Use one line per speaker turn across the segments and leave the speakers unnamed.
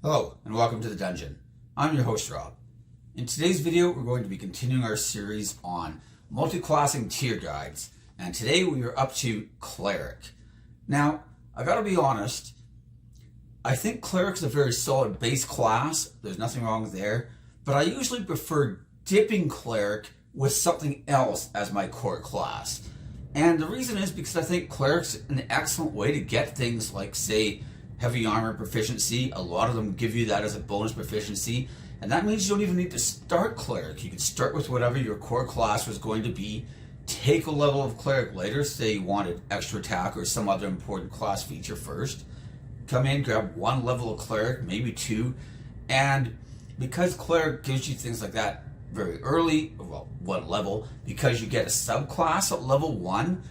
Hello and welcome to the dungeon. I'm your host Rob. In today's video we're going to be continuing our series on multi-classing tier guides, and today we are up to Cleric. Now I gotta be honest, I think Cleric's a very solid base class, there's nothing wrong there, but I usually prefer dipping Cleric with something else as my core class. And the reason is because I think Cleric's an excellent way to get things like, say, heavy armor proficiency. A lot of them give you that as a bonus proficiency, and that means you don't even need to start Cleric. You can start with whatever your core class was going to be, take a level of Cleric later, say you wanted extra attack or some other important class feature first, come in, grab one level of Cleric, maybe two, and because Cleric gives you things like that very early, well, one level, because you get a subclass at level 1,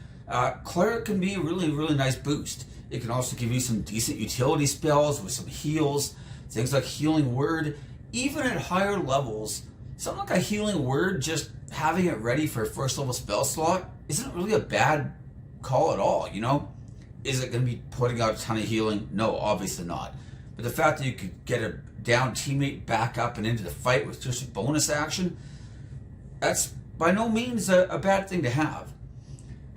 Cleric can be a really nice boost. It can also give you some decent utility spells with some heals, things like Healing Word. Even at higher levels, something like a Healing Word, just having it ready for a first level spell slot isn't really a bad call at all, you know? Is it going to be putting out a ton of healing? No, obviously not. But the fact that you could get a down teammate back up and into the fight with just a bonus action, that's by no means a bad thing to have.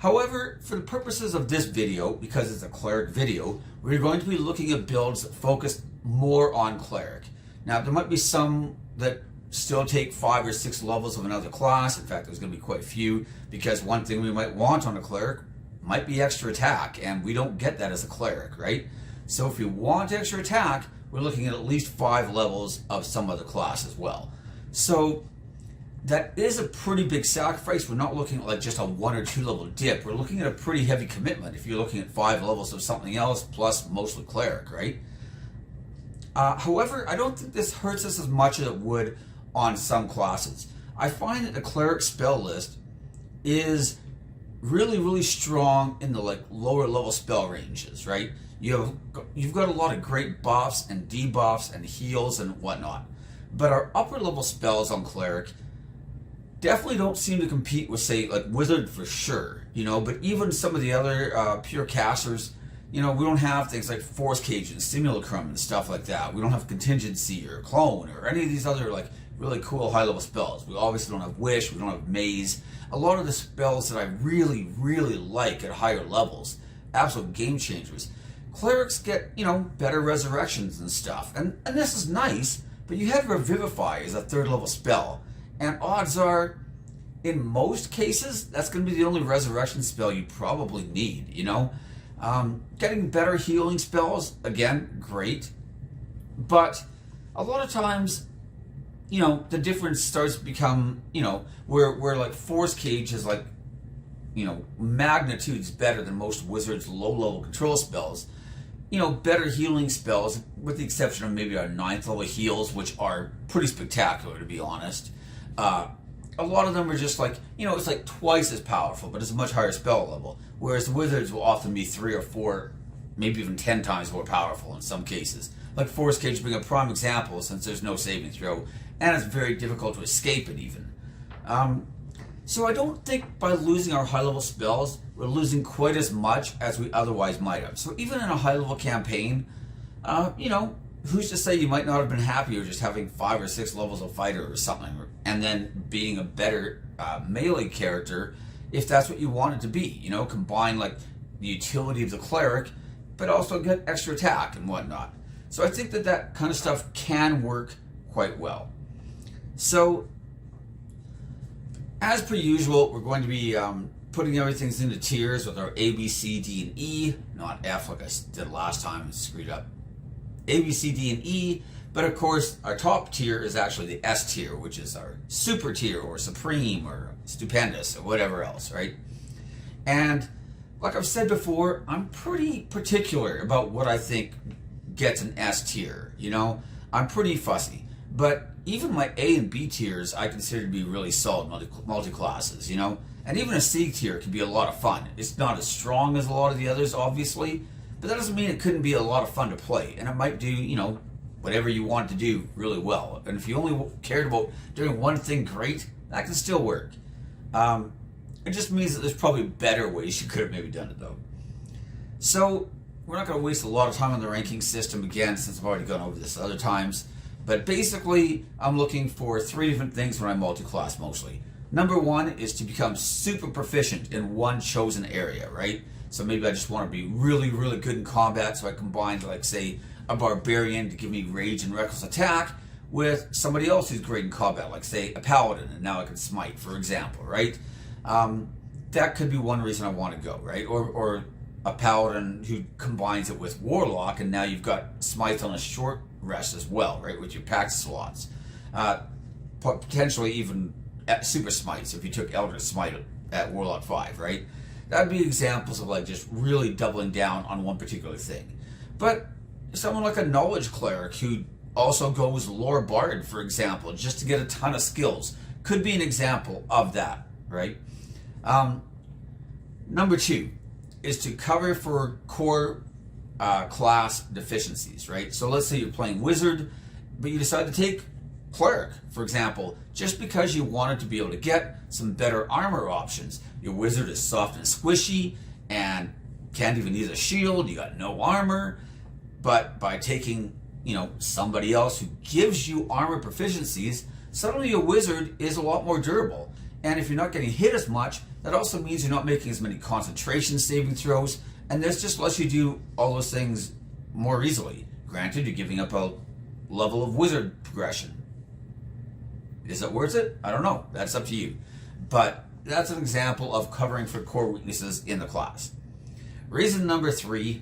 However, for the purposes of this video, because it's a Cleric video, we're going to be looking at builds that focus more on Cleric. Now, there might be some that still take 5 or 6 levels of another class. In fact, there's going to be quite a few, because one thing we might want on a Cleric might be extra attack, and we don't get that as a Cleric, right? So if we want extra attack, we're looking at least 5 levels of some other class as well. So that is a pretty big sacrifice. We're not looking at like just a 1 or 2 level dip. We're looking at a pretty heavy commitment if you're looking at 5 levels of something else plus mostly Cleric, right? However, I don't think this hurts us as much as it would on some classes. I find that the Cleric spell list is really strong in the like lower level spell ranges, right? You've got a lot of great buffs and debuffs and heals and whatnot. But our upper level spells on Cleric definitely don't seem to compete with, say, like Wizard for sure, you know, but even some of the other pure casters, you know, we don't have things like Force Cage and Simulacrum and stuff like that. We don't have Contingency or Clone or any of these other like really cool high level spells. We obviously don't have Wish, we don't have Maze. A lot of the spells that I really like at higher levels, absolute game changers. Clerics get, you know, better resurrections and stuff, and this is nice, but you have Revivify as a 3rd level spell. And odds are, in most cases, that's going to be the only resurrection spell you probably need, you know? Getting better healing spells, again, great. But a lot of times, you know, the difference starts to become, you know, where like Force Cage is like, you know, magnitudes better than most Wizards' low-level control spells. You know, better healing spells, with the exception of maybe our 9th level heals, which are pretty spectacular, to be honest. A lot of them are just like, you know, it's like twice as powerful, but it's a much higher spell level. Whereas the Wizards will often be 3 or 4, maybe even 10 times more powerful in some cases. Like Force Cage being a prime example, since there's no saving throw, and it's very difficult to escape it even. So I don't think by losing our high level spells, we're losing quite as much as we otherwise might have. So even in a high level campaign, you know, who's to say you might not have been happier just having 5 or 6 levels of fighter or something, and then being a better melee character if that's what you want it to be, you know, combine like the utility of the Cleric, but also get extra attack and whatnot. So I think that that kind of stuff can work quite well. So as per usual, we're going to be putting everything into tiers with our A, B, C, D, and E, not F like I did last time and screwed up. A, B, C, D, and E, but of course our top tier is actually the S tier, which is our super tier or supreme or stupendous or whatever else, right? And like I've said before, I'm pretty particular about what I think gets an S tier, you know? I'm pretty fussy, but even my A and B tiers I consider to be really solid multi-classes, you know? And even a C tier can be a lot of fun. It's not as strong as a lot of the others, obviously, but that doesn't mean it couldn't be a lot of fun to play, and it might do, you know, whatever you want to do really well. And if you only cared about doing one thing great, that can still work. It just means that there's probably better ways you could have maybe done it though. So we're not going to waste a lot of time on the ranking system again, since I've already gone over this other times. But basically, I'm looking for 3 different things when I multi-class mostly. Number 1 is to become super proficient in one chosen area, right? So maybe I just want to be really, really good in combat, so I combine, like, say, a Barbarian to give me rage and reckless attack with somebody else who's great in combat, like, say, a Paladin, and now I can smite, for example, right? That could be one reason I want to go, right? Or a Paladin who combines it with Warlock, and now you've got smite on a short rest as well, right, with your pack slots. Potentially even super smites if you took Elder Smite at Warlock 5, right? That'd be examples of, like, just really doubling down on one particular thing. But someone like a Knowledge Cleric who also goes Lore Bard, for example, just to get a ton of skills, could be an example of that, right? Number 2 is to cover for core class deficiencies, right? So let's say you're playing Wizard, but you decide to take Cleric, for example, just because you wanted to be able to get some better armor options. Your Wizard is soft and squishy and can't even use a shield, you got no armor, but by taking, you know, somebody else who gives you armor proficiencies, suddenly your Wizard is a lot more durable. And if you're not getting hit as much, that also means you're not making as many concentration saving throws, and this just lets you do all those things more easily. Granted, you're giving up a level of Wizard progression. Is it worth it? I don't know. That's up to you. But that's an example of covering for core weaknesses in the class. Reason number 3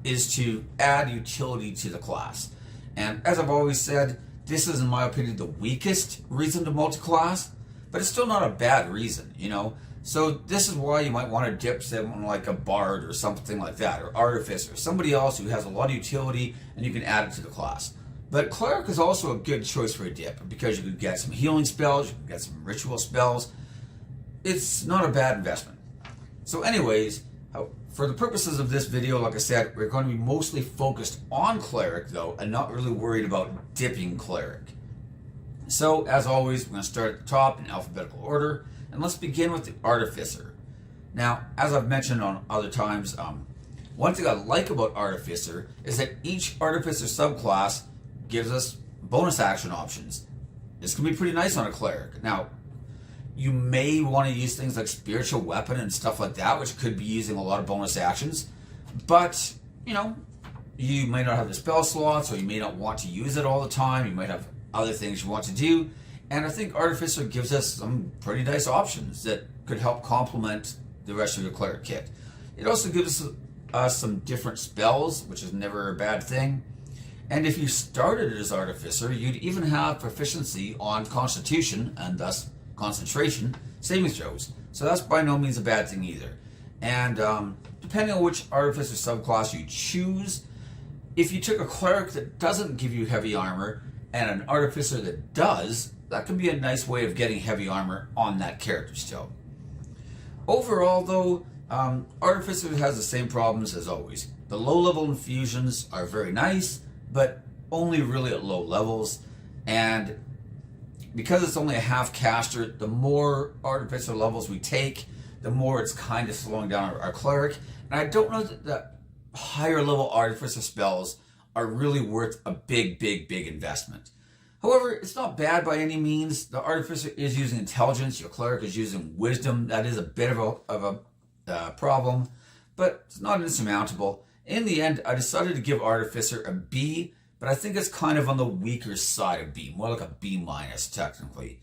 is to add utility to the class. And as I've always said, this is, in my opinion, the weakest reason to multi-class, but it's still not a bad reason, you know? So this is why you might want to dip someone like a Bard or something like that, or Artificer, somebody else who has a lot of utility and you can add it to the class. But Cleric is also a good choice for a dip because you can get some healing spells, you can get some ritual spells. It's not a bad investment. So anyways, for the purposes of this video, like I said, we're going to be mostly focused on Cleric though, and not really worried about dipping Cleric. So as always, we're going to start at the top in alphabetical order, and let's begin with the Artificer. Now, as I've mentioned on other times, one thing I like about Artificer is that each Artificer subclass gives us bonus action options. This can be pretty nice on a Cleric. Now, you may want to use things like Spiritual Weapon and stuff like that, which could be using a lot of bonus actions, but, you know, you may not have the spell slots, or you may not want to use it all the time. You might have other things you want to do, and I think Artificer gives us some pretty nice options that could help complement the rest of your Cleric kit. It also gives us some different spells, which is never a bad thing. And if you started as Artificer, you'd even have proficiency on Constitution, and thus concentration, saving throws. So that's by no means a bad thing either. And depending on which Artificer subclass you choose, if you took a Cleric that doesn't give you heavy armor, and an Artificer that does, that can be a nice way of getting heavy armor on that character still. Overall though, Artificer has the same problems as always. The low level infusions are very nice, but only really at low levels, and because it's only a half caster, the more Artificer levels we take, the more it's kind of slowing down our Cleric. And I don't know that the higher level Artificer spells are really worth a big investment. However, it's not bad by any means. The Artificer is using intelligence, your Cleric is using wisdom. That is a bit of a problem, but it's not insurmountable. In the end, I decided to give Artificer a B, but I think it's kind of on the weaker side of B, more like a B minus technically.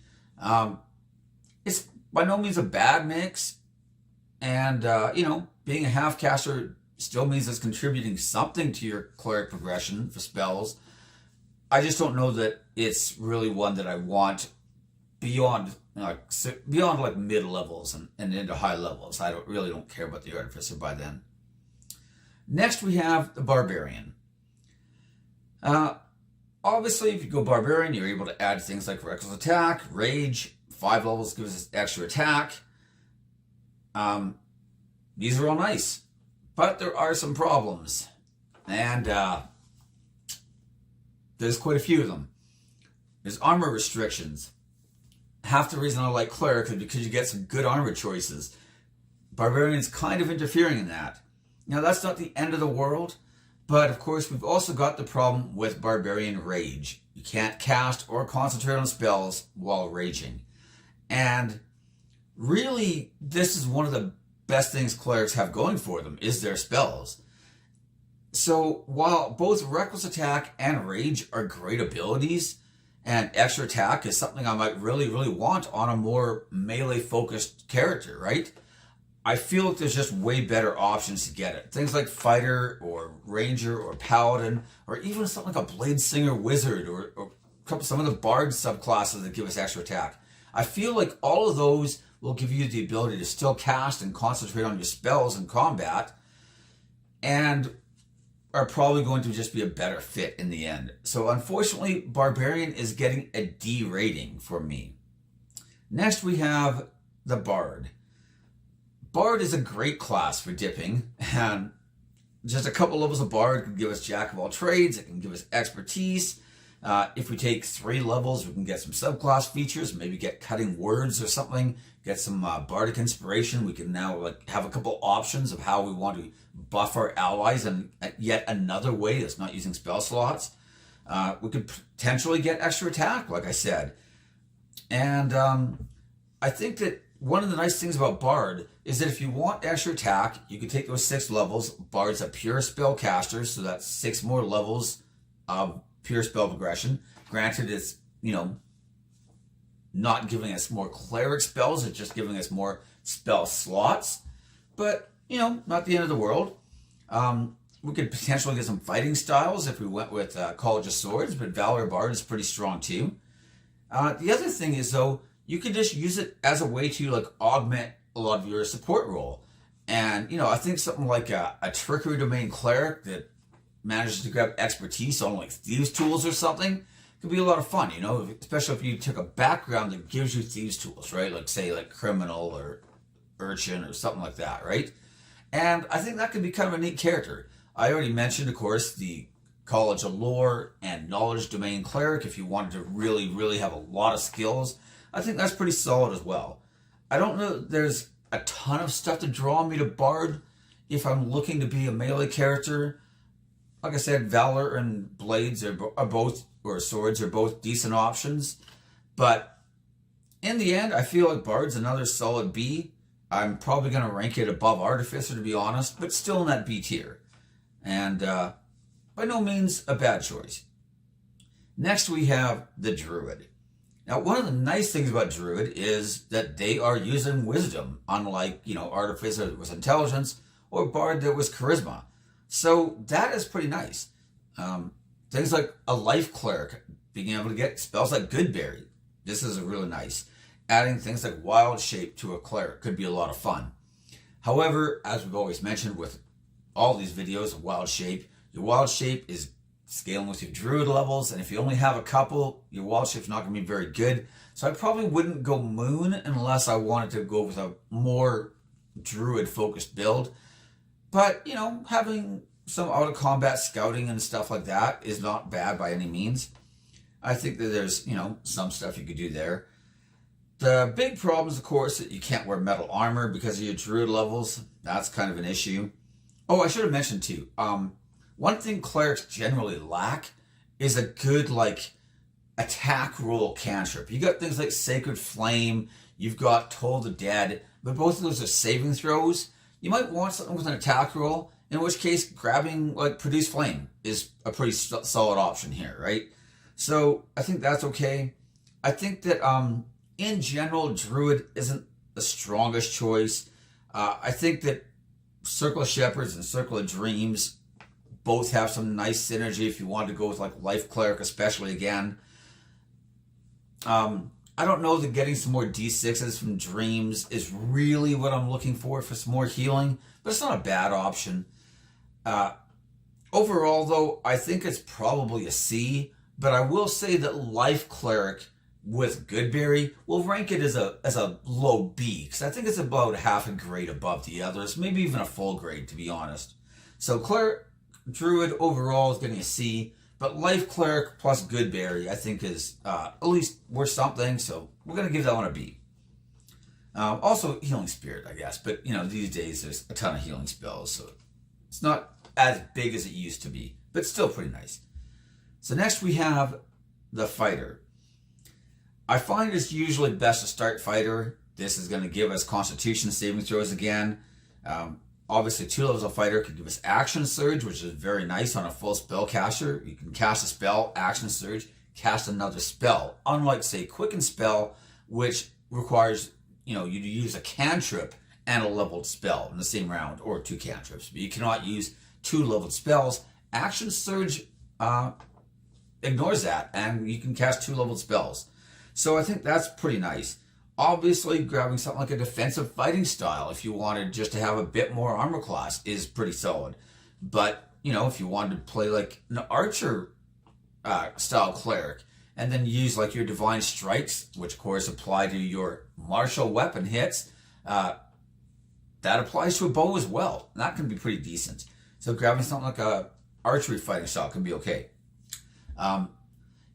It's by no means a bad mix, and you know, being a half caster still means it's contributing something to your Cleric progression for spells. I just don't know that it's really one that I want beyond like mid levels and into high levels. I really don't care about the Artificer by then. Next we have the Barbarian. Obviously, if you go Barbarian, you're able to add things like Reckless Attack, Rage, 5 levels gives us extra attack. These are all nice, but there are some problems, and there's quite a few of them. There's armor restrictions. Half the reason I like Cleric is because you get some good armor choices. Barbarian's kind of interfering in that. Now that's not the end of the world, but of course we've also got the problem with Barbarian Rage. You can't cast or concentrate on spells while raging. And really, this is one of the best things Clerics have going for them, is their spells. So while both Reckless Attack and Rage are great abilities, and Extra Attack is something I might really want on a more melee-focused character, right? I feel like there's just way better options to get it. Things like Fighter, or Ranger, or Paladin, or even something like a Blade Singer Wizard, or some of the Bard subclasses that give us Extra Attack. I feel like all of those will give you the ability to still cast and concentrate on your spells in combat, and are probably going to just be a better fit in the end. So unfortunately, Barbarian is getting a D rating for me. Next we have the Bard. Bard is a great class for dipping, and just a couple levels of Bard can give us Jack of all trades, it can give us expertise. If we take 3 levels, we can get some subclass features, maybe get cutting words or something, get some Bardic inspiration. We can now have a couple options of how we want to buff our allies in yet another way that's not using spell slots. We could potentially get Extra Attack, like I said. And I think that one of the nice things about Bard is that if you want Extra Attack, you can take those 6 levels. Bard's a pure spell caster, so that's 6 more levels of pure spell progression. Granted, it's, not giving us more cleric spells, it's just giving us more spell slots. But, not the end of the world. We could potentially get some fighting styles if we went with College of Swords, but Valor Bard is pretty strong too. The other thing is, though, you could just use it as a way to augment a lot of your support role. And, I think something like a Trickery Domain Cleric that manages to grab expertise on Thieves Tools or something could be a lot of fun, especially if you took a background that gives you Thieves Tools, right? Say Criminal or Urchin or something like that, right? And I think that could be kind of a neat character. I already mentioned, of course, the College of Lore and Knowledge Domain Cleric. If you wanted to really have a lot of skills, I think that's pretty solid as well. I don't know that there's a ton of stuff to draw me to Bard if I'm looking to be a melee character. Like I said, Valor and Blades are both, or Swords are both decent options. But in the end, I feel like Bard's another solid B. I'm probably going to rank it above Artificer, to be honest, but still in that B tier. And by no means a bad choice. Next we have the Druid. Now, one of the nice things about Druid is that they are using Wisdom, unlike, Artificer that was Intelligence, or Bard that was Charisma. So that is pretty nice. Things like a Life Cleric, being able to get spells like Goodberry. This is really nice. Adding things like Wild Shape to a Cleric could be a lot of fun. However, as we've always mentioned with all these videos of Wild Shape, your Wild Shape is scaling with your Druid levels, and if you only have a couple, your Wild Shape's not going to be very good. So I probably wouldn't go Moon unless I wanted to go with a more Druid-focused build. But, having some out-of-combat scouting and stuff like that is not bad by any means. I think that there's, some stuff you could do there. The big problem is, of course, that you can't wear metal armor because of your Druid levels. That's kind of an issue. Oh, I should have mentioned, too. One thing Clerics generally lack is a good, attack roll cantrip. You got things like Sacred Flame, you've got Toll the Dead, but both of those are saving throws. You might want something with an attack roll, in which case grabbing Produce Flame is a pretty solid option here, right? So I think that's okay. I think that in general, Druid isn't the strongest choice. I think that Circle of Shepherds and Circle of Dreams both have some nice synergy if you want to go with Life Cleric especially again. I don't know that getting some more D6s from Dreams is really what I'm looking for some more healing, but it's not a bad option. Overall, though, I think it's probably a C, but I will say that Life Cleric with Goodberry will rank it as a low B, because I think it's about half a grade above the others, maybe even a full grade, to be honest. So Druid overall is getting a C, but Life Cleric plus Goodberry I think is at least worth something, so we're going to give that one a B. Also, Healing Spirit, I guess, but these days there's a ton of healing spells, so It's not as big as it used to be, but still pretty nice. So next we have the Fighter. I find it's usually best to start Fighter. This is going to give us Constitution saving throws again. Obviously 2 levels of Fighter could give us Action Surge, which is very nice on a full spellcaster. You can cast a spell, Action Surge, cast another spell. Unlike, say, Quicken Spell, which requires, you to use a cantrip and a leveled spell in the same round, or 2 cantrips. But you cannot use 2 leveled spells. Action Surge ignores that, and you can cast 2 leveled spells. So I think that's pretty nice. Obviously, grabbing something like a defensive fighting style, if you wanted just to have a bit more armor class, is pretty solid. But, if you wanted to play like an archer style cleric, and then use like your divine strikes, which of course apply to your martial weapon hits, that applies to a bow as well. And that can be pretty decent. So grabbing something like a archery fighting style can be okay.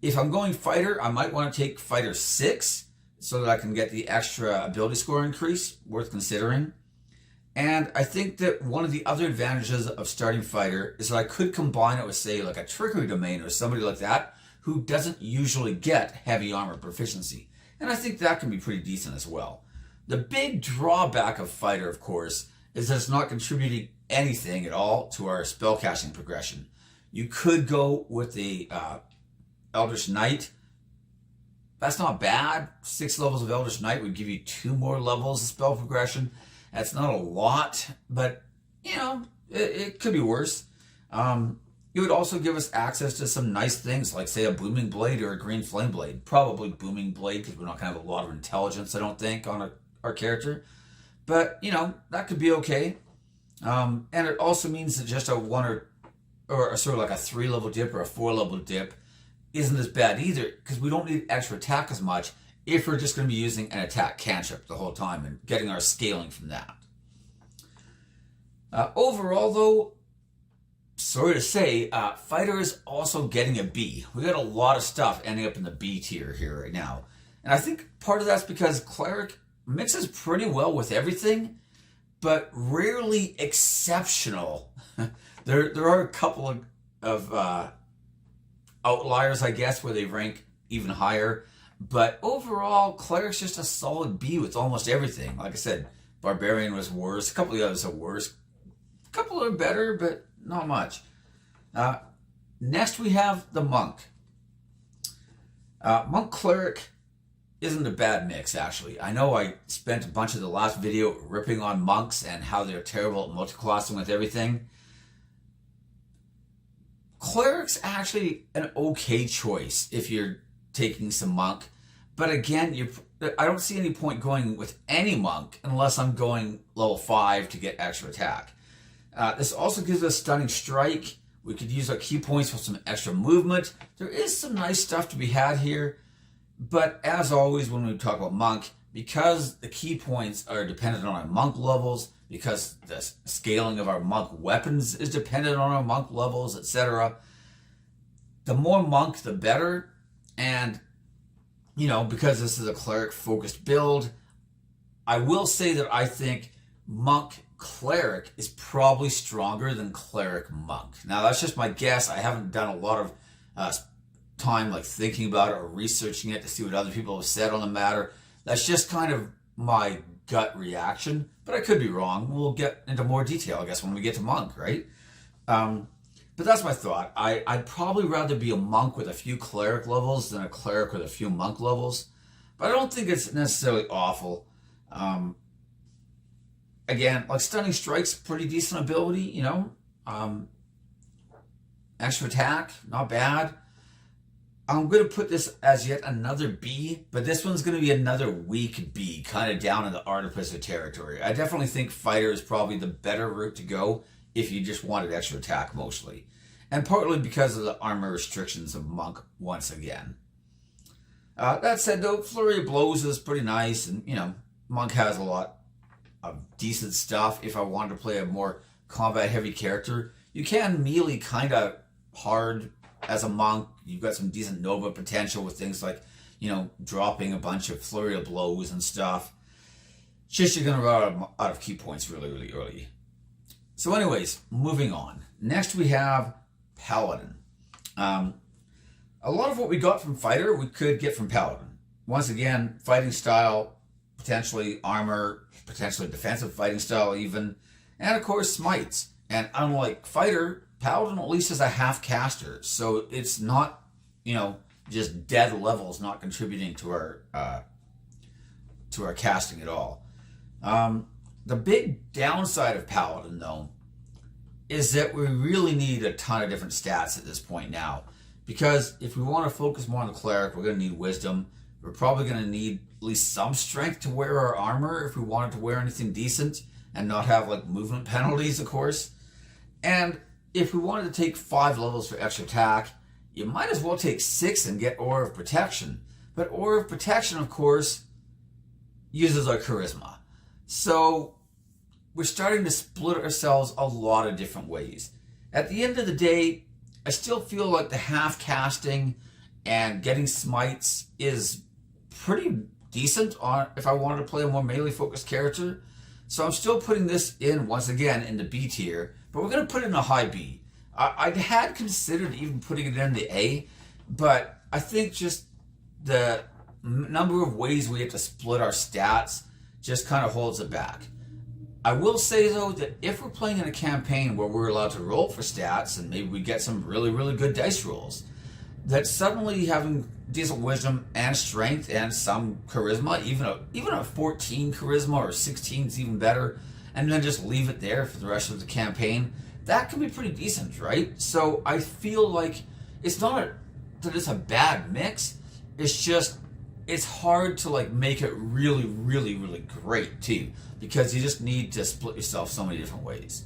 If I'm going Fighter, I might want to take Fighter 6 so that I can get the extra ability score increase, worth considering. And I think that one of the other advantages of starting Fighter is that I could combine it with, say, like a Trickery Domain or somebody like that who doesn't usually get heavy armor proficiency. And I think that can be pretty decent as well. The big drawback of Fighter, of course, is that it's not contributing anything at all to our spellcasting progression. You could go with the Eldritch Knight. That's not bad. 6 levels of Eldritch Knight would give you 2 more levels of spell progression. That's not a lot, but, it could be worse. It would also give us access to some nice things, like, say, a Booming Blade or a Green Flame Blade. Probably Booming Blade, because we're not going to have a lot of intelligence, I don't think, on our character. But, that could be okay. And it also means that just a 1 or sort of like a 3-level dip or a 4-level dip isn't as bad either, because we don't need extra attack as much if we're just going to be using an attack cantrip the whole time and getting our scaling from that. Overall, though, sorry to say, Fighter is also getting a B. We got a lot of stuff ending up in the B tier here right now. And I think part of that's because Cleric mixes pretty well with everything, but rarely exceptional. There are a couple of outliers, I guess, where they rank even higher. But overall, Cleric's just a solid B with almost everything. Like I said, Barbarian was worse. A couple of the others are worse. A couple are better, but not much. Next, we have the Monk. Monk Cleric isn't a bad mix, actually. I know I spent a bunch of the last video ripping on monks and how they're terrible at multiclassing with everything. Cleric's actually an okay choice if you're taking some monk, but again, I don't see any point going with any monk unless I'm going level 5 to get extra attack. This also gives us Stunning Strike. We could use our key points for some extra movement. There is some nice stuff to be had here, but as always when we talk about monk, because the key points are dependent on our monk levels, because the scaling of our monk weapons is dependent on our monk levels, etc. The more monk, the better. And, because this is a cleric-focused build, I will say that I think monk cleric is probably stronger than cleric monk. Now, that's just my guess. I haven't done a lot of time thinking about it or researching it to see what other people have said on the matter. That's just kind of my gut reaction, but I could be wrong. We'll get into more detail, I guess, when we get to monk, right? But that's my thought. I'd probably rather be a monk with a few cleric levels than a cleric with a few monk levels, but I don't think it's necessarily awful. Again, Stunning Strike's pretty decent ability, extra attack, not bad. I'm going to put this as yet another B, but this one's going to be another weak B, kind of down in the Artificer territory. I definitely think Fighter is probably the better route to go if you just wanted extra attack mostly. And partly because of the armor restrictions of Monk once again. That said though, Flurry of Blows is pretty nice, and Monk has a lot of decent stuff. If I wanted to play a more combat heavy character, you can melee kind of hard as a monk. You've got some decent Nova potential with things like, dropping a bunch of Flurry of Blows and stuff. It's just you're going to run out of key points really, really early. So anyways, moving on. Next we have Paladin. A lot of what we got from Fighter, we could get from Paladin. Once again, fighting style, potentially armor, potentially defensive fighting style even, and of course smites. And unlike Fighter, Paladin at least is a half caster, so it's not, just dead levels not contributing to our casting at all. The big downside of Paladin, though, is that we really need a ton of different stats at this point now. Because if we want to focus more on the Cleric, we're going to need Wisdom. We're probably going to need at least some strength to wear our armor if we wanted to wear anything decent and not have like movement penalties, of course. And if we wanted to take 5 levels for extra attack, you might as well take 6 and get Aura of Protection. But Aura of Protection, of course, uses our Charisma. So we're starting to split ourselves a lot of different ways. At the end of the day, I still feel like the half casting and getting smites is pretty decent on if I wanted to play a more melee focused character. So I'm still putting this in once again in the B tier, but we're going to put it in a high B. I had considered even putting it in the A, but I think just the number of ways we have to split our stats just kind of holds it back. I will say though that if we're playing in a campaign where we're allowed to roll for stats and maybe we get some really, really good dice rolls, that suddenly having decent wisdom and strength and some charisma, even a 14 charisma or 16 is even better, and then just leave it there for the rest of the campaign, that can be pretty decent, right? So I feel like it's not that it's a bad mix, it's just it's hard to like make it really, really, really great too, because you just need to split yourself so many different ways.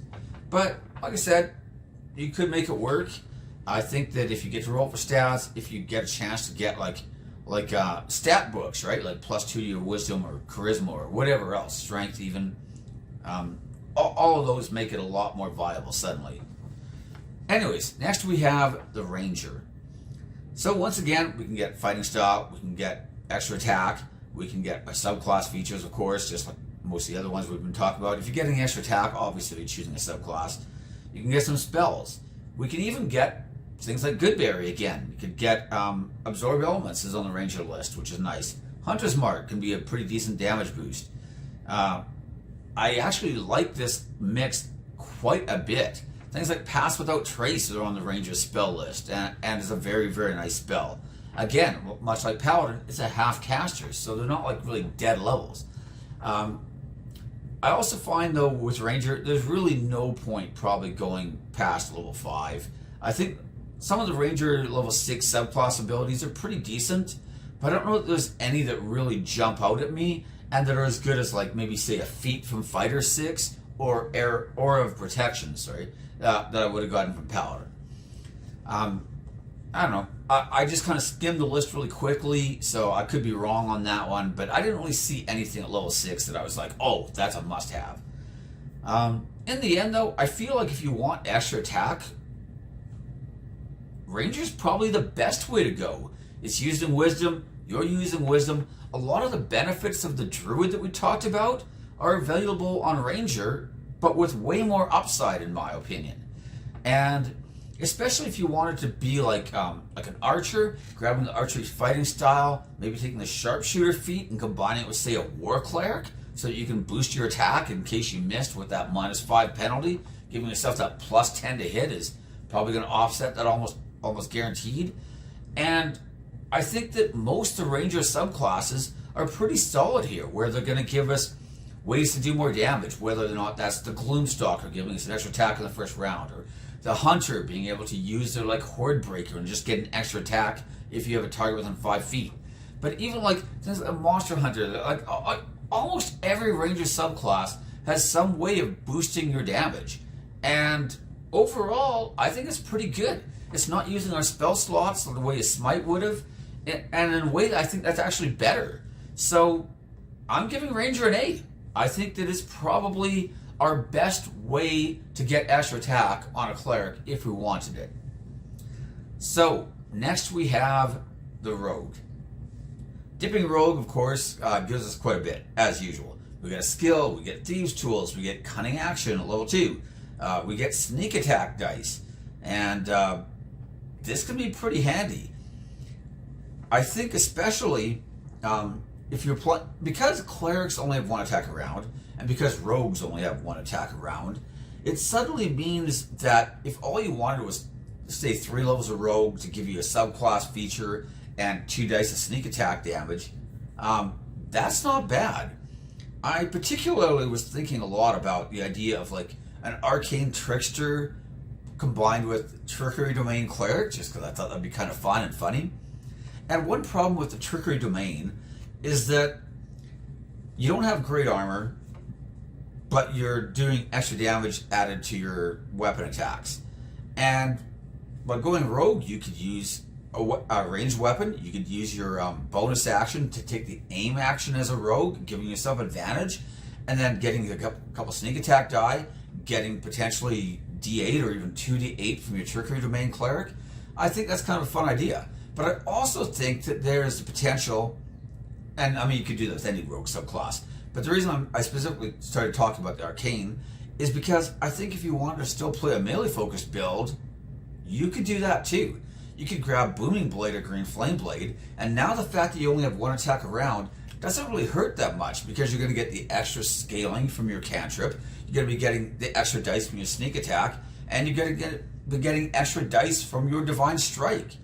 But like I said, you could make it work. I think that if you get to roll for stats, if you get a chance to get like stat books, right, like +2 to your wisdom or charisma or whatever else, strength even, all of those make it a lot more viable suddenly. Anyways, next we have the Ranger. So once again, we can get fighting style, we can get extra attack, we can get subclass features, of course, just like most of the other ones we've been talking about. If you're getting extra attack, obviously you're choosing a subclass. You can get some spells. We can even get things like Goodberry again. You could get Absorb Elements is on the Ranger list, which is nice. Hunter's Mark can be a pretty decent damage boost. I actually like this mix quite a bit. Things like Pass Without Trace are on the Ranger spell list, and it's a very, very nice spell. Again, much like Paladin, it's a half caster, so they're not like really dead levels. I also find though with Ranger, there's really no point probably going past level 5. I think some of the Ranger level 6 subclass abilities are pretty decent, but I don't know if there's any that really jump out at me and that are as good as like maybe say a feat from Fighter 6 or Aura of Protection, that I would have gotten from Paladin. I don't know. I just kind of skimmed the list really quickly, so I could be wrong on that one, but I didn't really see anything at level 6 that I was like, oh, that's a must-have. In the end, though, I feel like if you want extra attack, Ranger's probably the best way to go. It's used in Wisdom, you're using Wisdom. A lot of the benefits of the Druid that we talked about are available on Ranger, but with way more upside, in my opinion. And especially if you wanted to be like an archer, grabbing the archery fighting style, maybe taking the sharpshooter feat and combining it with, say, a war cleric, so that you can boost your attack in case you missed with that -5 penalty. Giving yourself that +10 to hit is probably going to offset that almost guaranteed. And I think that most of the Ranger subclasses are pretty solid here, where they're going to give us ways to do more damage, whether or not that's the Gloomstalker giving us an extra attack in the first round, or the Hunter being able to use their like Horde Breaker and just get an extra attack if you have a target within 5 feet. But even like things like a Monster Hunter, like almost every Ranger subclass has some way of boosting your damage. And overall, I think it's pretty good. It's not using our spell slots the way a Smite would have, and in a way that I think that's actually better. So I'm giving Ranger an A. I think that it's probably our best way to get extra attack on a Cleric if we wanted it. So next we have the Rogue. Dipping Rogue, of course, gives us quite a bit, as usual. We get a skill, we get Thieves' Tools, we get Cunning Action at level 2. We get sneak attack dice, and this can be pretty handy. I think especially if you're because clerics only have one attack a round, and because rogues only have one attack a round, it suddenly means that if all you wanted was, say, 3 levels of rogue to give you a subclass feature and 2 dice of sneak attack damage, that's not bad. I particularly was thinking a lot about the idea of like an arcane trickster combined with trickery domain cleric, just because I thought that'd be kind of fun and funny. And one problem with the trickery domain is that you don't have great armor, but you're doing extra damage added to your weapon attacks. And by going rogue, you could use a ranged weapon. You could use your bonus action to take the aim action as a rogue, giving yourself advantage, and then getting a couple sneak attack die, getting potentially D8 or even 2D8 from your trickery domain cleric. I think that's kind of a fun idea. But I also think that there's the potential, and I mean you could do that with any rogue subclass, but the reason I specifically started talking about the arcane is because I think if you want to still play a melee focused build, you could do that too. You could grab Booming Blade or Green Flame Blade, and now the fact that you only have one attack a round doesn't really hurt that much because you're going to get the extra scaling from your cantrip, you're going to be getting the extra dice from your sneak attack, and you're going to be getting extra dice from your Divine Strike.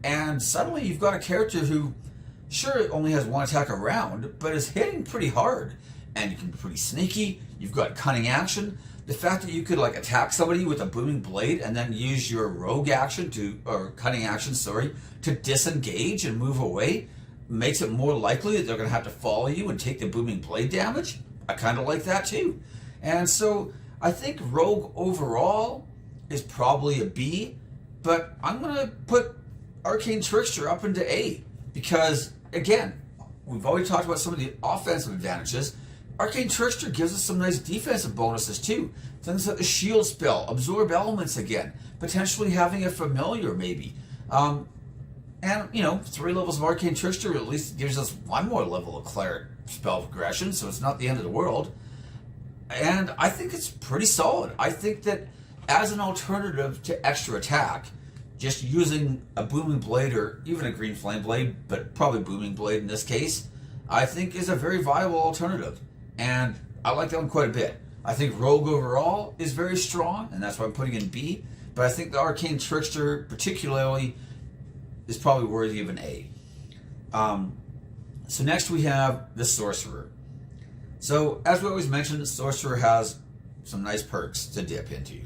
And suddenly you've got a character who, sure, only has one attack a round, but is hitting pretty hard. And you can be pretty sneaky, you've got cunning action. The fact that you could like attack somebody with a Booming Blade and then use your rogue action or cunning action, to disengage and move away makes it more likely that they're going to have to follow you and take the Booming Blade damage. I kind of like that too. And so I think rogue overall is probably a B, but I'm going to put Arcane Trickster up into A because, again, we've already talked about some of the offensive advantages. Arcane Trickster gives us some nice defensive bonuses too. Things like the shield spell, absorb elements again, potentially having a familiar maybe. And, 3 levels of Arcane Trickster at least gives us 1 more level of Cleric spell progression, so it's not the end of the world. And I think it's pretty solid. I think that as an alternative to extra attack, just using a Booming Blade or even a Green Flame Blade, but probably Booming Blade in this case, I think is a very viable alternative. And I like that one quite a bit. I think Rogue overall is very strong, and that's why I'm putting in B. But I think the Arcane Trickster particularly is probably worthy of an A. So next we have the Sorcerer. So as we always mention, the Sorcerer has some nice perks to dip into.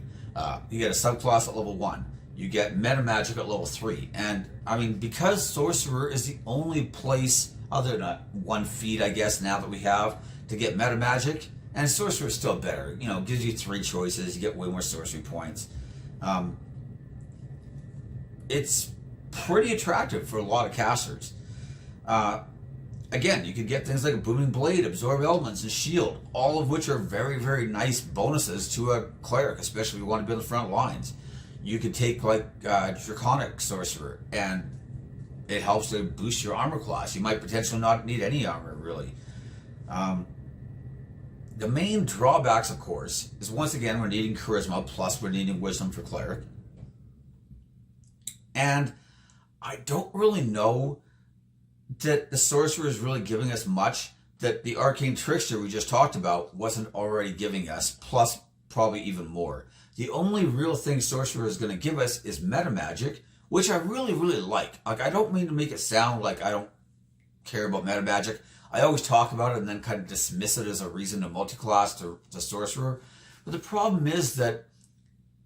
You get a subclass at level 1. You get meta magic at level 3. And I mean, because Sorcerer is the only place other than 1 feat, I guess, now that we have to get meta magic, and Sorcerer is still better. Gives you 3 choices. You get way more sorcery points. It's pretty attractive for a lot of casters. Again, you could get things like a Booming Blade, Absorb Elements, and Shield, all of which are very, very nice bonuses to a Cleric, especially if you want to be on the front lines. You could take like Draconic Sorcerer, and it helps to boost your armor class. You might potentially not need any armor, really. The main drawbacks, of course, is once again we're needing Charisma, plus we're needing Wisdom for Cleric. And I don't really know that the Sorcerer is really giving us much that the Arcane Trickster we just talked about wasn't already giving us, plus probably even more. The only real thing Sorcerer is going to give us is meta magic, which I really, really like. Like, I don't mean to make it sound like I don't care about meta magic. I always talk about it and then kind of dismiss it as a reason to multiclass to Sorcerer. But the problem is that,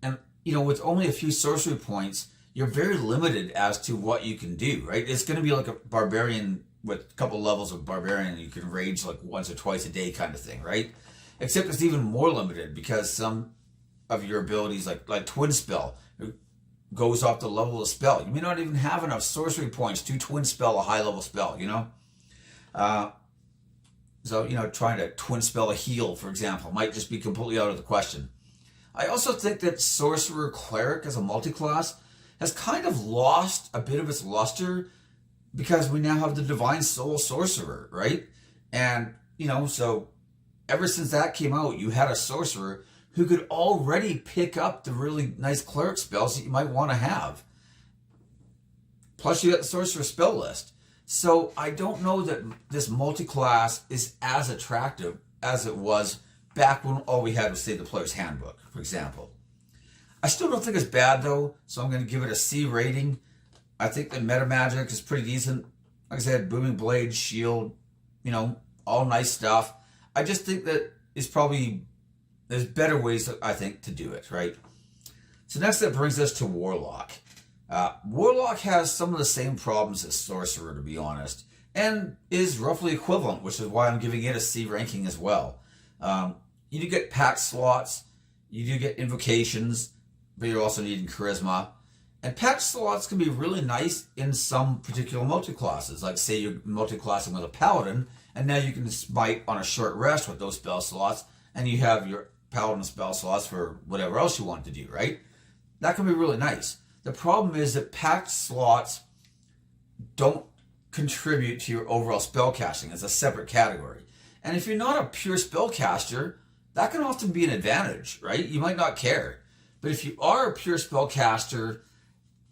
and with only a few sorcery points, you're very limited as to what you can do, right? It's going to be like a Barbarian with a couple levels of Barbarian. You can rage like once or twice a day kind of thing, right? Except it's even more limited because some of your abilities, like Twin Spell, goes off the level of the spell. You may not even have enough sorcery points to Twin Spell a high level spell, So, trying to Twin Spell a heal, for example, might just be completely out of the question. I also think that Sorcerer Cleric as a multiclass has kind of lost a bit of its luster because we now have the Divine Soul Sorcerer, right? And, so ever since that came out, you had a Sorcerer who could already pick up the really nice cleric spells that you might want to have. Plus you got the Sorcerer spell list. So I don't know that this multi-class is as attractive as it was back when all we had was, say, the Player's Handbook, for example. I still don't think it's bad, though, so I'm going to give it a C rating. I think the meta magic is pretty decent. Like I said, Booming Blade, Shield, all nice stuff. I just think that there's better ways, I think, to do it, right? So next that brings us to Warlock. Warlock has some of the same problems as Sorcerer, to be honest, and is roughly equivalent, which is why I'm giving it a C ranking as well. You do get pact slots, you do get invocations, but you're also needing charisma. And pact slots can be really nice in some particular multi-classes, like say you're multi-classing with a Paladin, and now you can smite on a short rest with those spell slots, and you have your Paladin spell slots for whatever else you want to do, right? That can be really nice. The problem is that pact slots don't contribute to your overall spell casting as a separate category. And if you're not a pure spellcaster, that can often be an advantage, right? You might not care. But if you are a pure spellcaster,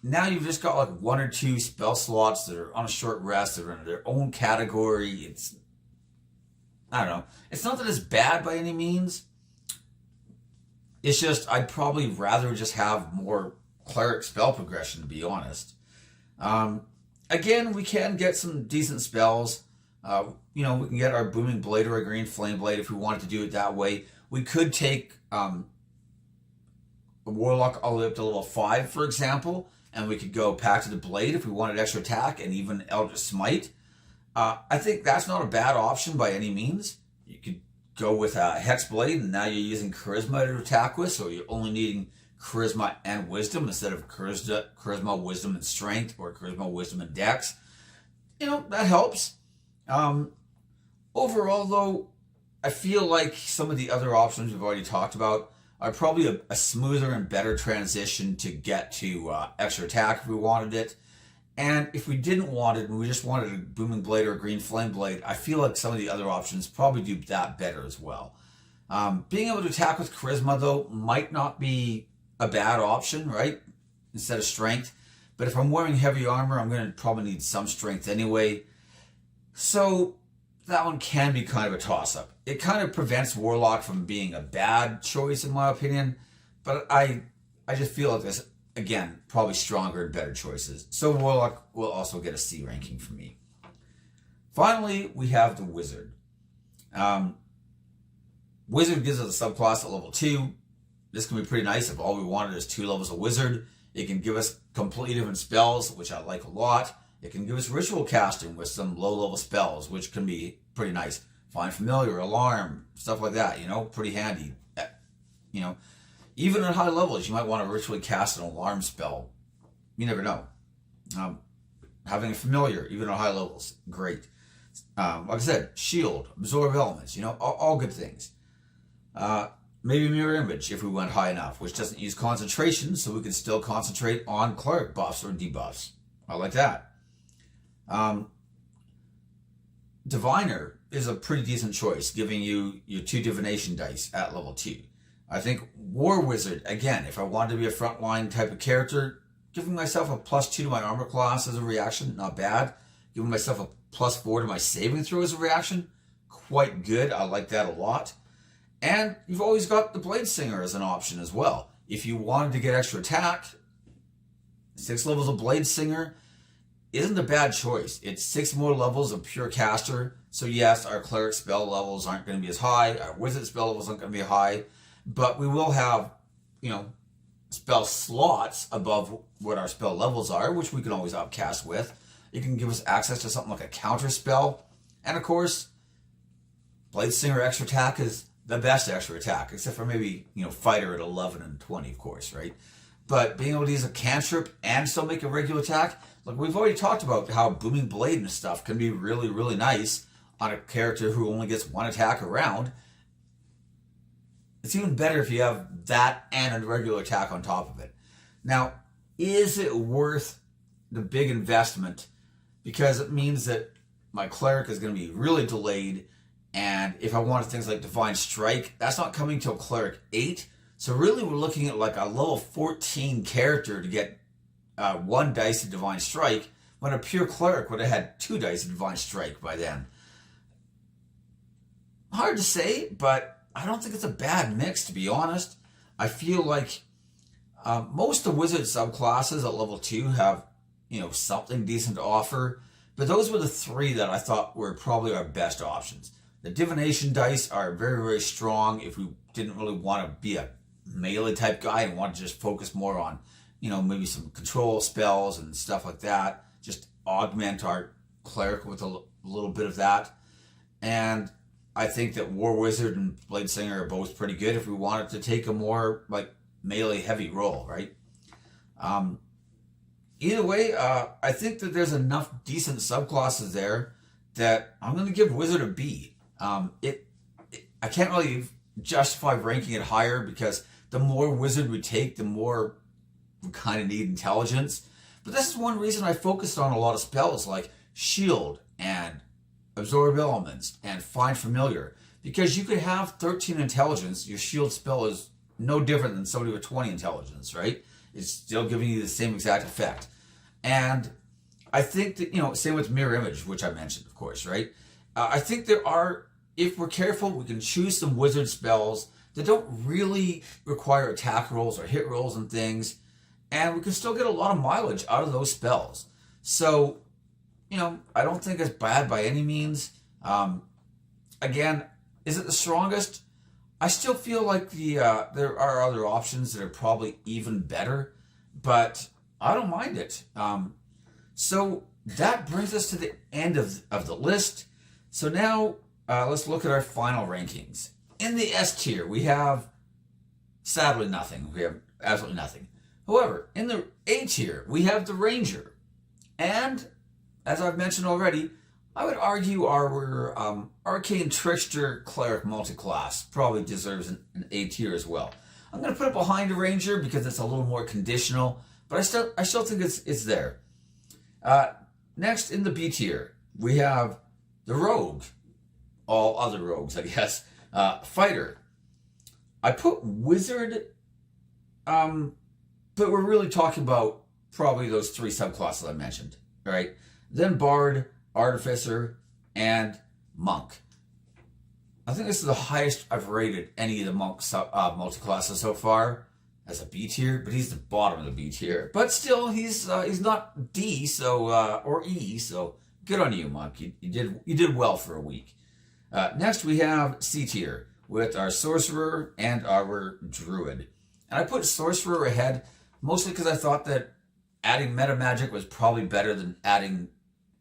now you've just got like one or two spell slots that are on a short rest, that are in their own category. I don't know. It's not that it's bad by any means. It's just, I'd probably rather just have more cleric spell progression, to be honest. Again, we can get some decent spells. We can get our Booming Blade or a Green Flame Blade if we wanted to do it that way. We could take a Warlock all the way up to level 5, for example, and we could go Pact of the Blade if we wanted extra attack, and even Eldritch Smite. I think that's not a bad option by any means. You could go with a Hexblade, and now you're using Charisma to attack with, so you're only needing Charisma and Wisdom instead of Charisma, Wisdom, and Strength, or Charisma, Wisdom, and Dex. That helps. Overall, though, I feel like some of the other options we've already talked about are probably a smoother and better transition to get to extra attack if we wanted it. And if we didn't want it and we just wanted a Booming Blade or a Green Flame Blade, I feel like some of the other options probably do that better as well. Being able to attack with Charisma, though, might not be a bad option, right? Instead of Strength. But if I'm wearing heavy armor, I'm going to probably need some Strength anyway. So that one can be kind of a toss-up. It kind of prevents Warlock from being a bad choice, in my opinion. But I just feel like there's, again, probably stronger and better choices. So Warlock will also get a C ranking from me. Finally, we have the Wizard. Wizard gives us a subclass at level 2. This can be pretty nice if all we wanted is 2 levels of Wizard. It can give us completely different spells, which I like a lot. It can give us ritual casting with some low-level spells, which can be pretty nice. Find Familiar, Alarm, stuff like that, pretty handy. Even at high levels, you might want to ritually cast an Alarm spell. You never know. Having a Familiar, even at high levels, great. Like I said, Shield, Absorb Elements, all good things. Maybe Mirror Image if we went high enough, which doesn't use concentration, so we can still concentrate on cleric buffs or debuffs. I like that. Diviner is a pretty decent choice, giving you your 2 divination dice at level 2. I think War Wizard, again, if I wanted to be a frontline type of character, giving myself a +2 to my armor class as a reaction, not bad. Giving myself a +4 to my saving throw as a reaction, quite good. I like that a lot. And you've always got the Blade Singer as an option as well. If you wanted to get extra attack, 6 levels of Blade Singer isn't a bad choice. It's 6 more levels of pure caster. So yes, our cleric spell levels aren't going to be as high. Our wizard spell levels aren't going to be high. But we will have, spell slots above what our spell levels are, which we can always upcast with. It can give us access to something like a counter spell. And of course, Blade Singer extra attack is the best extra attack, except for maybe, Fighter at 11 and 20, of course, right? But being able to use a cantrip and still make a regular attack, like we've already talked about how Booming Blade and stuff can be really, really nice on a character who only gets 1 attack a round. It's even better if you have that and a regular attack on top of it. Now, is it worth the big investment? Because it means that my cleric is going to be really delayed, And if I wanted things like Divine Strike, that's not coming till Cleric 8. So really we're looking at like a level 14 character to get 1 dice of Divine Strike, when a pure Cleric would have had 2 dice of Divine Strike by then. Hard to say, but I don't think it's a bad mix, to be honest. I feel like most of the Wizard subclasses at level 2 have, something decent to offer. But those were the 3 that I thought were probably our best options. The Divination dice are very, very strong if we didn't really want to be a melee type guy and want to just focus more on, maybe some control spells and stuff like that. Just augment our Cleric with a little bit of that. And I think that War Wizard and Blade Singer are both pretty good if we wanted to take a more like melee heavy role, right? Either way, I think that there's enough decent subclasses there that I'm going to give Wizard a B. I can't really justify ranking it higher because the more Wizard we take, the more we kind of need intelligence. But this is one reason I focused on a lot of spells like Shield and Absorb Elements and Find Familiar. Because you could have 13 intelligence, your Shield spell is no different than somebody with 20 intelligence, right? It's still giving you the same exact effect. And I think that, same with Mirror Image, which I mentioned, of course, right? I think there are, if we're careful, we can choose some Wizard spells that don't really require attack rolls or hit rolls and things, and we can still get a lot of mileage out of those spells. So, I don't think it's bad by any means. Again, is it the strongest? I still feel like there are other options that are probably even better, but I don't mind it. So that brings us to the end of the list. So now let's look at our final rankings. In the S tier, we have sadly nothing. We have absolutely nothing. However, in the A tier, we have the Ranger. And as I've mentioned already, I would argue our Arcane Trickster Cleric multiclass probably deserves an A tier as well. I'm going to put it behind a Ranger because it's a little more conditional, but I still think it's there. Next, in the B tier, we have the Rogue. All other rogues, I guess. Fighter. I put Wizard, but we're really talking about probably those 3 subclasses I mentioned, right? Then Bard, Artificer, and Monk. I think this is the highest I've rated any of the Monk multiclasses so far as a B tier, but he's the bottom of the B tier. But still, he's not D, so or E, so good on you, Monk. You did well for a week. Next, we have C tier with our Sorcerer and our Druid. And I put Sorcerer ahead mostly because I thought that adding meta magic was probably better than adding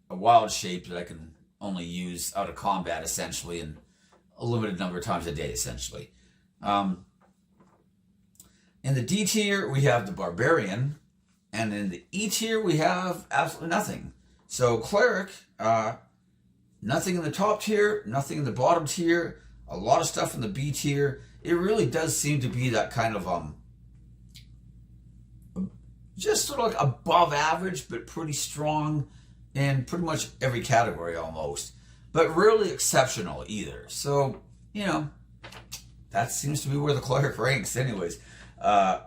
a wild shape that I can only use out of combat, essentially, and a limited number of times a day, essentially. In the D tier, we have the Barbarian, and in the E tier, we have absolutely nothing. So Cleric, nothing in the top tier, nothing in the bottom tier, a lot of stuff in the B tier. It really does seem to be that kind of just sort of like above average, but pretty strong in pretty much every category almost, but rarely exceptional either. So, that seems to be where the Cleric ranks anyways. I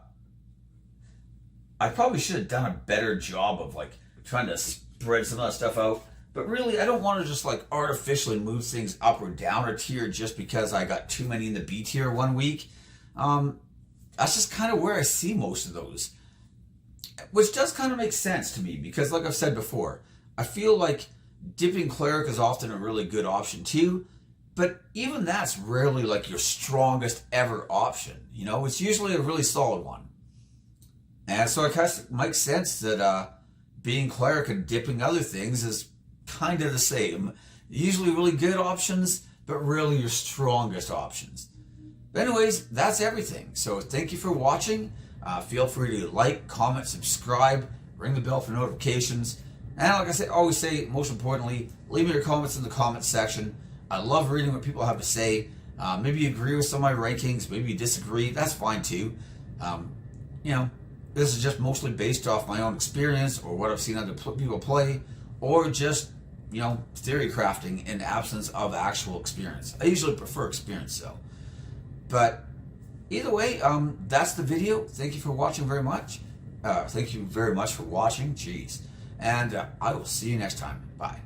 probably should have done a better job of like trying to spread some of that stuff out, but really I don't want to just like artificially move things up or down a tier just because I got too many in the B tier one week. That's just kind of where I see most of those, which does kind of make sense to me because like I've said before, I feel like dipping Cleric is often a really good option too, but even that's rarely like your strongest ever option. It's usually a really solid one. And so it kind of makes sense that being Cleric and dipping other things is kind of the same. Usually really good options, but really your strongest options. But anyways, that's everything. So thank you for watching. Feel free to like, comment, subscribe, ring the bell for notifications. And like I always say, most importantly, leave me your comments in the comments section. I love reading what people have to say. Maybe you agree with some of my rankings, maybe you disagree, that's fine too. This is just mostly based off my own experience or what I've seen other people play, or just theory crafting in absence of actual experience. I usually prefer experience though. But either way, that's the video. Thank you for watching very much. Thank you very much for watching. Jeez. And I will see you next time. Bye.